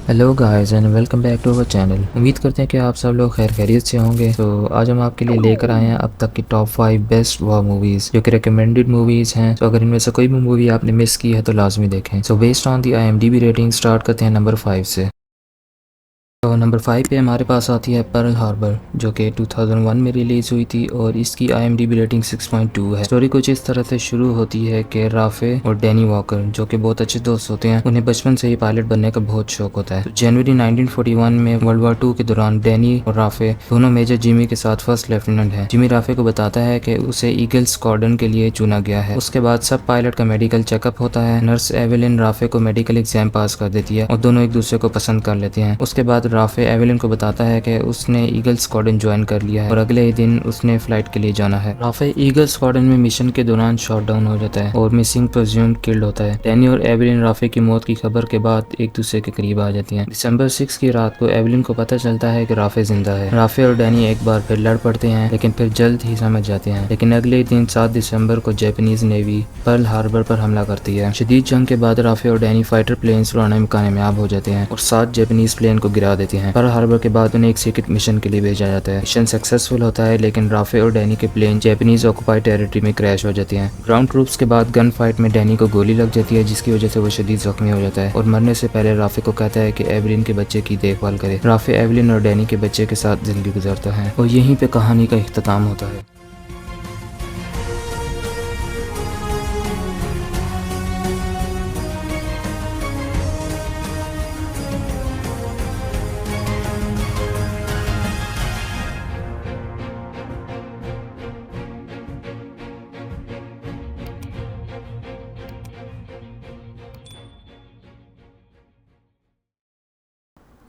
Hello guys and welcome back to our channel. उम्मीद करते हैं कि आप सब लोग खैर खैरियत से होंगे। तो आज हम आपके लिए लेकर आए हैं अब तक की टॉप 5 बेस्ट वॉर मूवीज जो कि रिकमेंडेड मूवीज हैं। तो अगर इनमें से कोई भी मूवी आपने मिस की है तो लाजमी देखें। So based on the IMDb rating start करते हैं नंबर 5 से। तो नंबर 5 पे हमारे पास आती है पर्ल हार्बर जो कि 2001 में रिलीज हुई थी और इसकी IMDb रेटिंग 6.2 है। स्टोरी कुछ इस तरह से शुरू होती है कि राफे और डैनी वॉकर जो कि बहुत अच्छे दोस्त होते हैं, उन्हें बचपन से ही पायलट बनने का बहुत शौक होता है। तो जनवरी 1941 में वर्ल्ड वॉर 2 के दौरान डैनी और राफे दोनों मेजर जिमी के साथ फर्स्ट लेफ्टिनेंट है। जिमी राफे को बताता है कि उसे ईगल स्क्वाड्रन के लिए चुना गया है। उसके बाद सब पायलट का मेडिकल चेकअप होता है। नर्स एवेलिन राफे को मेडिकल एग्जाम पास कर देती है और दोनों एक दूसरे को पसंद कर लेते हैं। उसके बाद राफे एवेलिन को बताता है कि उसने ईगल स्क्वाड्रन ज्वाइन कर लिया है और अगले ही दिन उसने फ्लाइट के लिए जाना है। राफे ईगल स्क्वाड्रन में मिशन के दौरान शॉट डाउन हो जाता है और मिसिंग प्रेज्यूम्ड किल्ड होता है। डैनी और एवेलिन राफे की मौत की खबर के बाद एक दूसरे के करीब आ जाती हैं। दिसंबर 6 की रात को एवेलिन को पता चलता है कि राफे जिंदा है। राफे और डैनी एक बार फिर लड़ पड़ते हैं लेकिन फिर जल्द ही समझ जाते हैं। लेकिन अगले ही दिन 7 दिसंबर को जापानीज नेवी पर्ल हार्बर पर हमला करती है। शदीद जंग के बाद राफे और डैनी फाइटर प्लेन्स उड़ाने में कामयाब हो जाते हैं और 7 जापानीज प्लेन को गिरा देते हैं। पर्ल हार्बर के बाद उन्हें एक सीक्रेट मिशन के लिए भेजा जाता है। मिशन सक्सेसफुल होता है लेकिन राफे और डैनी के प्लेन जापानीज ऑक्युपाइड टेरिटरी में क्रैश हो जाते हैं। ग्राउंड ट्रूप्स के बाद गन फाइट में डैनी को गोली लग जाती है जिसकी वजह से वो शदीद जख्मी हो जाता है और मरने से पहले राफे को कहता है कि एवलिन के बच्चे की देखभाल करे। राफे एवलिन और डैनी के बच्चे के साथ जिंदगी गुजारता है और यहीं पे कहानी का इख्तिताम होता है।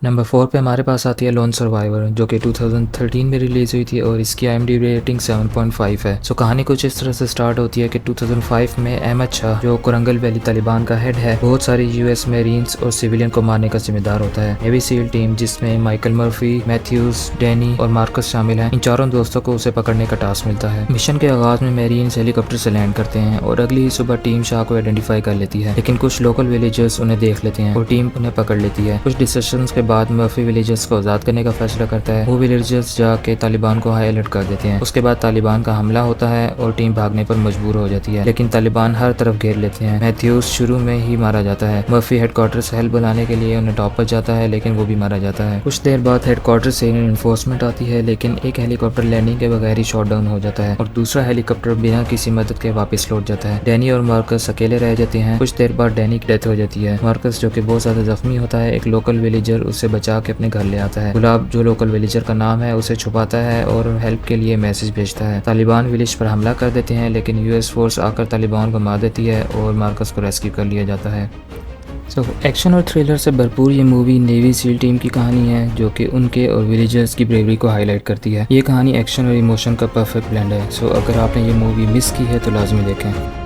नंबर 4 पे हमारे पास आती है लोन सर्वाइवर जो कि 2013 में रिलीज हुई थी और इसकी IMDb रेटिंग 7.5 है। सो कहानी कुछ इस तरह से स्टार्ट होती है कि 2005 में अहमद शाह जो कोरंगल वैली तालिबान का हेड है, बहुत सारी US मेरीन्स और सिविलियन को मारने का जिम्मेदार होता है। नेवी सील टीम जिसमें माइकल मर्फी, मैथ्यूज, डैनी और मार्कस शामिल हैं, इन चारों दोस्तों को उसे पकड़ने का टास्क मिलता है। मिशन के आगाज में मेरीन्स हेलीकॉप्टर से लैंड करते हैं और अगली ही सुबह टीम शाह को आइडेंटिफाई कर लेती है, लेकिन कुछ लोकल विलेजर्स उन्हें देख लेते हैं और टीम उन्हें पकड़ लेती है। कुछ डिस्कशंस के बाद मर्फी विलेजर्स को आजाद करने का फैसला करता है। वो विलेजर्स जाके तालिबान को हाई अलर्ट कर देते हैं। उसके बाद तालिबान का हमला होता है और टीम भागने पर मजबूर हो जाती है, लेकिन तालिबान हर तरफ घेर लेते हैं। मैथ्यूज शुरू में ही मारा जाता है। मर्फी हेडक्वार्टर से हेल्प बुलाने के लिए उन्हें टॉप पर जाता है लेकिन वो भी मारा जाता है। कुछ देर बाद हेडक्वार्टर से इन्फोर्समेंट आती है लेकिन एक हेलीकॉप्टर लैंडिंग के बगैर ही शॉट डाउन हो जाता है और दूसरा हेलीकॉप्टर बिना किसी मदद के वापस लौट जाता है। डैनी और मार्कस अकेले रह जाते हैं। कुछ देर बाद डैनी की डेथ हो जाती है। मार्कस जो कि बहुत ज्यादा जख्मी होता है, एक लोकल विलेजर उसे बचा के अपने घर ले आता है। गुलाब जो लोकल विलेजर का नाम है उसे छुपाता है और हेल्प के लिए मैसेज भेजता है। तालिबान विलेज पर हमला कर देते हैं लेकिन US फोर्स आकर तालिबान को मार देती है और मार्कस को रेस्क्यू कर लिया जाता है। एक्शन और थ्रिलर से भरपूर ये मूवी नेवी सील टीम की कहानी है जो कि उनके और विलेजर्स की ब्रेवरी को हाईलाइट करती है। ये कहानी एक्शन और इमोशन का परफेक्ट ब्लेंड है। अगर आपने ये मूवी मिस की है तो लाजमी देखें।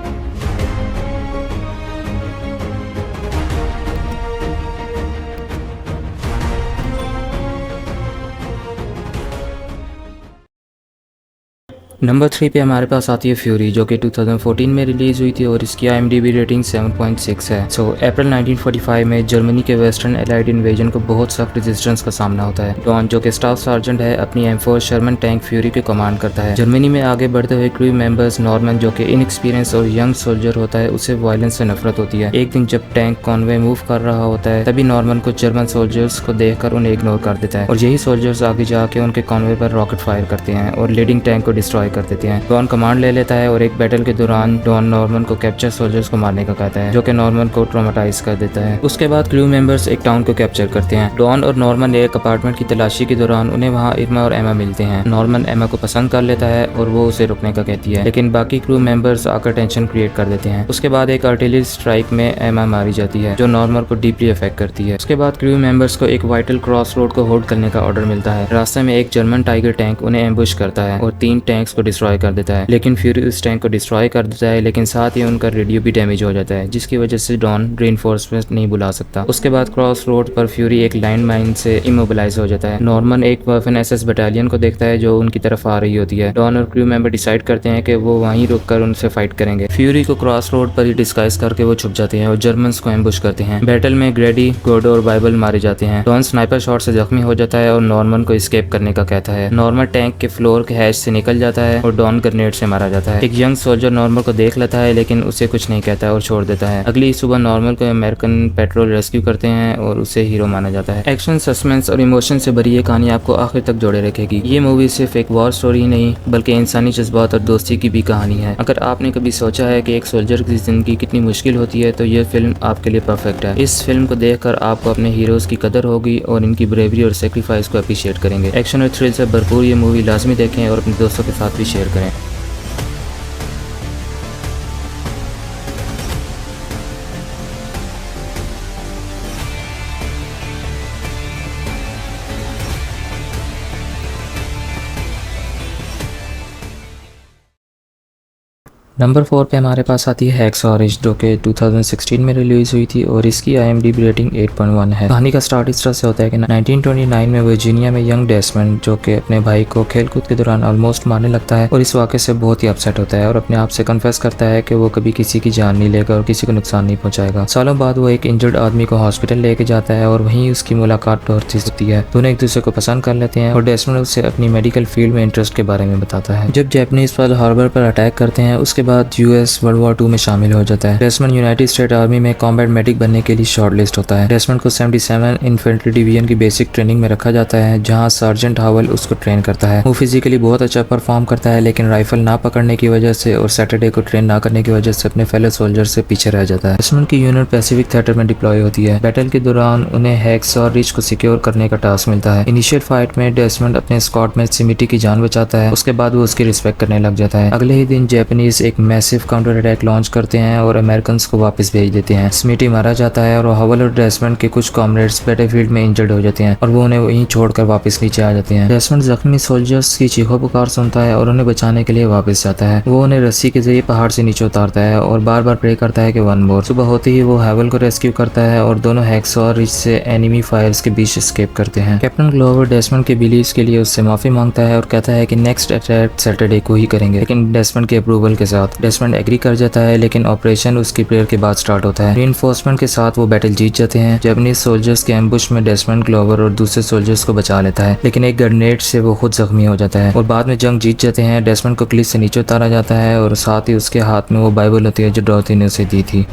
नंबर 3 पे हमारे पास आती है फ्यूरी जो कि 2014 में रिलीज हुई थी और इसकी IMDb रेटिंग 7.6 है। अप्रैल 1945 में जर्मनी के वेस्टर्न एलाइड इन्वेजन को बहुत सख्त रेजिस्टेंस का सामना होता है। डॉन जो कि स्टाफ सार्जेंट है अपनी M4 शर्मन टैंक फ्यूरी के कमांड करता है। जर्मनी में आगे बढ़ते हुए क्रू मेंबर्स नॉर्मन जो कि इनएक्सपीरियंस और यंग सोल्जर होता है, उसे वायलेंस से नफरत होती है। एक दिन जब टैंक कॉन्वे मूव कर रहा होता है तभी नॉर्मन को जर्मन सोल्जर्स को देखकर उन्हें इग्नोर कर देता है और यही सोल्जर्स आगे जाके उनके कॉन्वे पर रॉकेट फायर करते हैं और लीडिंग टैंक को डिस्ट्रॉय कर देते हैं। डॉन कमांड ले लेता है और एक बैटल के दौरान डॉन नॉर्मन को कैप्चर सोल्जर्स को मारने का कहता है जो कि नॉर्मन को ट्रॉमेटाइज कर देता है। उसके बाद क्रू मेंबर्स एक टाउन को कैप्चर करते हैं। डॉन और नॉर्मन एक अपार्टमेंट की तलाशी के दौरान उन्हें वहां इरमा और एमा मिलते हैं। नॉर्मन एमा को पसंद कर लेता है और वो उसे रुकने का कहती है, लेकिन बाकी क्रू मेंबर्स आकर टेंशन क्रिएट कर देते हैं। उसके बाद एक आर्टिलरी स्ट्राइक में एमा मारी जाती है जो नॉर्मन को डीपली अफेक्ट करती है। उसके बाद क्रू मेंबर्स को एक वाइटल क्रॉस रोड को होल्ड करने का ऑर्डर मिलता है। रास्ते में एक जर्मन टाइगर टैंक उन्हें एम्बुश करता है और 3 टैंक्स को डिस्ट्रॉय कर देता है, लेकिन फ्यूरी उस टैंक को डिस्ट्रॉय कर देता है, लेकिन साथ ही उनका रेडियो भी डैमेज हो जाता है, जिसकी वजह से डॉन रीइंफोर्समेंट नहीं बुला सकता। उसके बाद क्रॉस रोड पर फ्यूरी एक लैंड माइन से इमोबिलाइज हो जाता है। नॉर्मन एक वाफन एसएस बटालियन को देखता है जो उनकी तरफ आ रही होती है। डॉन और क्रू मेंबर डिसाइड करते हैं कि वो वहीं रुककर उनसे फाइट करेंगे। फ्यूरी को क्रॉस रोड पर ही डिस्गाइज करके वो छुप जाते हैं और जर्मन्स को एम्बुश करते हैं। बैटल में ग्रेडी, गोडो और बाइबल मारे जाते हैं। डॉन स्नाइपर शॉट से जख्मी हो जाता है और नॉर्मन को एस्केप करने का कहता है। नॉर्मन टैंक के फ्लोर के हैच से निकल जाता है और डॉन ग्रेनेड से मारा जाता है। एक यंग सोल्जर नॉर्मल को देख लेता है, लेकिन उसे कुछ नहीं कहता और छोड़ देता है। अगली सुबह नॉर्मल को अमेरिकन पेट्रोल रेस्क्यू करते हैं और उसे हीरो माना जाता है। एक्शन, सस्पेंस और इमोशन से भरी ये कहानी आपको आखिर तक जोड़े रखेगी। ये मूवी सिर्फ एक वॉर स्टोरी ही नहीं बल्कि इंसानी जज्बात और दोस्ती की भी कहानी है। अगर आपने कभी सोचा है कि एक सोल्जर की जिंदगी कितनी मुश्किल होती है तो ये फिल्म आपके लिए परफेक्ट है। इस फिल्म को देखकर आपको अपने हीरोज की कदर होगी और इनकी ब्रेवरी और सेक्रीफाइस को अप्रिशिएट करेंगे। एक्शन और थ्रिल से भरपूर ये मूवी लाजमी देखें और अपने दोस्तों के साथ भी शेयर करें। नंबर 4 पे हमारे पास आती है हैक्सॉ रिज, जो कि 2016 में रिलीज हुई थी और इसकी IMDb रेटिंग 8.1 है। कहानी का स्टार्ट इस तरह से होता है कि 1929 में वर्जीनिया में यंग डेस्मंड, जो कि अपने भाई को खेलकूद के दौरान ऑलमोस्ट मारने लगता है और इस वाक़े से बहुत ही अपसेट होता है और अपने आप से कन्फेस करता है कि वो कभी किसी की जान नहीं लेगा और किसी को नुकसान नहीं पहुंचाएगा। सालों बाद वो एक इंजर्ड आदमी को हॉस्पिटल लेके जाता है और वहीं उसकी मुलाकात डॉर्सी से होती है। दोनों एक दूसरे को पसंद कर लेते हैं और डेस्मंड उससे अपनी मेडिकल फील्ड में इंटरेस्ट के बारे में बताता है। जब जैपनीज पर्ल हार्बर पर अटैक करते हैं उसके बाद यूएस वर्ल्ड वॉर 2 में शामिल हो जाता है। डेस्मंड यूनाइटेड स्टेट आर्मी में कॉम्बैट मेडिक बनने के लिए शॉर्टलिस्ट होता है। डेस्मंड को 77 इन्फेंट्री डिवीजन की बेसिक ट्रेनिंग में रखा जाता है, जहां सार्जेंट हावल उसको ट्रेन करता है। वो फिजिकली बहुत अच्छा परफॉर्म करता है, लेकिन राइफल ना पकड़ने की वजह से और सैटरडे को ट्रेन ना करने की वजह से अपने फेलो सोल्जर से पीछे रह जाता है। डेस्मंड की यूनिट पैसिफिक थिएटर में डिप्लॉय होती है। बैटल के दौरान उन्हें हैक्सॉ रिज को सिक्योर करने का टास्क मिलता है। इनिशियल फाइट में डेस्मंड अपने स्क्वाड में सिमिटी की जान बचाता है, उसके बाद वो उसकी रिस्पेक्ट करने लग जाता है। अगले ही दिन जापानीज एक मैसिव काउंटर अटैक लॉन्च करते हैं और अमेरिकन को वापस भेज देते हैं। स्मिटी मारा जाता है और हावल और डेस्मंड के कुछ कॉमरेड्स बैटलफील्ड में इंजर्ड हो जाते हैं और वो उन्हें वहीं छोड़कर वापस नीचे आ जाते हैं। डेस्मंड जख्मी सोल्जर्स की चीखों पुकार सुनता है और उन्हें बचाने के लिए वापस जाता है। वो उन्हें रस्सी के जरिए पहाड़ से नीचे उतारता है और बार बार प्रे करता है कि वन मोर। सुबह होते ही वो हावल को रेस्क्यू करता है और दोनों हैक्सॉ रिज से एनिमी फायर्स के बीच एस्केप करते हैं। कैप्टन ग्लोवर डेस्मंड के बिलीव्स के लिए उससे माफी मांगता है और कहता है कि नेक्स्ट अटैक सैटरडे को ही करेंगे, लेकिन डेस्मंड के अप्रूवल के साथ। डेस्मंड एग्री कर जाता है, लेकिन ऑपरेशन उसकी प्रेयर के बाद स्टार्ट होता है। रीइंफोर्समेंट के साथ वो बैटल जीत जाते हैं। जापानीज सोल्जर्स के एम्बुश में डेस्मंड ग्लोवर और दूसरे सोल्जर्स को बचा लेता है, लेकिन एक ग्रेनेड से वो खुद जख्मी हो जाता है और बाद में जंग जीत जाते हैं। डेस्मंड को क्लिफ से नीचे उतारा जाता है और साथ ही उसके हाथ में वो बाइबल होती है जो डॉर्थी ने उसे दी थी।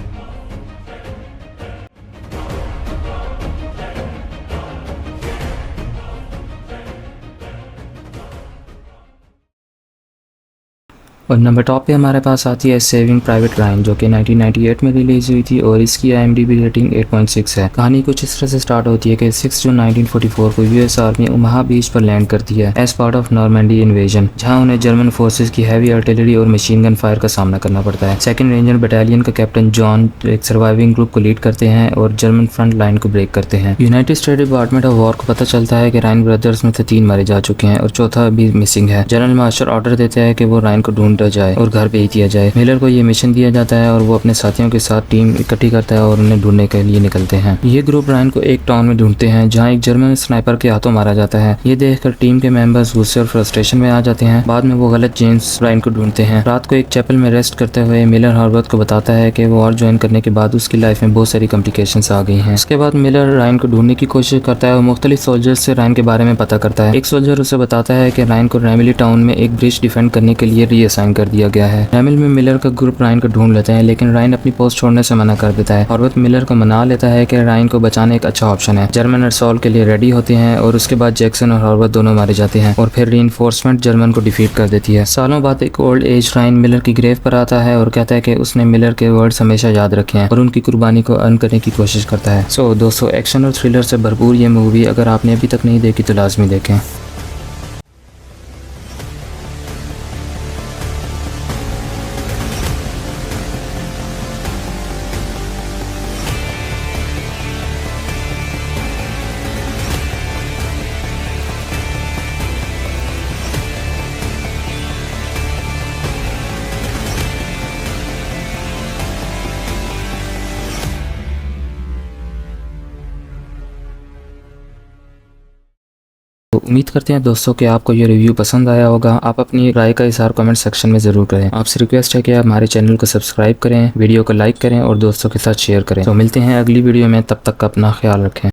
और नंबर टॉप पे हमारे पास आती है सेविंग प्राइवेट रायन, जो कि 1998 में रिलीज हुई थी और इसकी IMDb रेटिंग 8.6 है। कहानी कुछ इस तरह से स्टार्ट होती है कि 6 जून 1944 को यूएस आर्मी ओमाहा बीच पर लैंड करती है as part of Normandy invasion, जहां उन्हें जर्मन फोर्सेस की हैवी आर्टिलरी और मशीन गन फायर का सामना करना पड़ता है। सेकंड रेंजर बटालियन का कैप्टन जॉन एक सर्वाइविंग ग्रुप को लीड करते हैं और जर्मन फ्रंट लाइन को ब्रेक करते हैं। United State Department of War को पता चलता है कि रायन ब्रदर्स में से 3 मारे जा चुके हैं और चौथा अभी मिसिंग है। जनरल मास्टर ऑर्डर देता है कि वो रायन को ढूंढ जाए और घर भेज दिया जाए। मिलर को ये मिशन दिया जाता है और वो अपने साथियों के साथ टीम इकट्ठी करता है और उन्हें ढूंढने के लिए निकलते हैं। ये ग्रुप रायन को एक टाउन में ढूंढते हैं जहां एक जर्मन स्नाइपर के हाथों मारा जाता है। ये देखकर टीम के मेंबर्स गुस्से और फ्रस्ट्रेशन में आ जाते हैं। बाद में वो गलत जेम्स रायन को ढूंढते हैं। रात को एक चैपल में रेस्ट करते हुए मिलर हॉर्वर्थ को बताता है कि वो और ज्वाइन करने के बाद उसकी लाइफ में बहुत सारी कॉम्प्लिकेशंस आ गई हैं। इसके बाद मिलर रायन को ढूंढने की कोशिश करता है और मुख्तलिफ सोल्जर्स से रायन के बारे में पता करता है। एक सोल्जर उसे बताता है कि रायन को रैमिली टाउन में एक ब्रिज डिफेंड करने के लिए रीअसाइन कर दिया गया है। रैमिल में मिलर का ग्रुप रायन को ढूंढ लेते हैं, लेकिन रायन अपनी पोस्ट छोड़ने से मना कर देता है। हॉर्वर्थ मिलर को मना लेता है कि रायन को बचाने एक अच्छा ऑप्शन है। जर्मन असॉल्ट के लिए रेडी होते हैं और उसके बाद जैक्सन और हॉर्वर्थ दोनों मारे जाते हैं और फिर रीइंफोर्समेंट जर्मन को डिफीट कर देती है। सालों बाद एक ओल्ड एज रायन मिलर की ग्रेव पर आता है और कहता है कि उसने मिलर के वर्ड्स हमेशा याद रखे हैं और उनकी कुर्बानी को अर्न करने की कोशिश करता है। सो दोस्तों, एक्शन और थ्रिलर से भरपूर ये मूवी अगर आपने अभी तक नहीं देखी तो लाजमी देखें। तो उम्मीद करते हैं दोस्तों कि आपको ये रिव्यू पसंद आया होगा। आप अपनी राय का इज़हार कमेंट सेक्शन में ज़रूर करें। आपसे रिक्वेस्ट है कि आप हमारे चैनल को सब्सक्राइब करें, वीडियो को लाइक करें और दोस्तों के साथ शेयर करें। तो मिलते हैं अगली वीडियो में, तब तक अपना ख्याल रखें।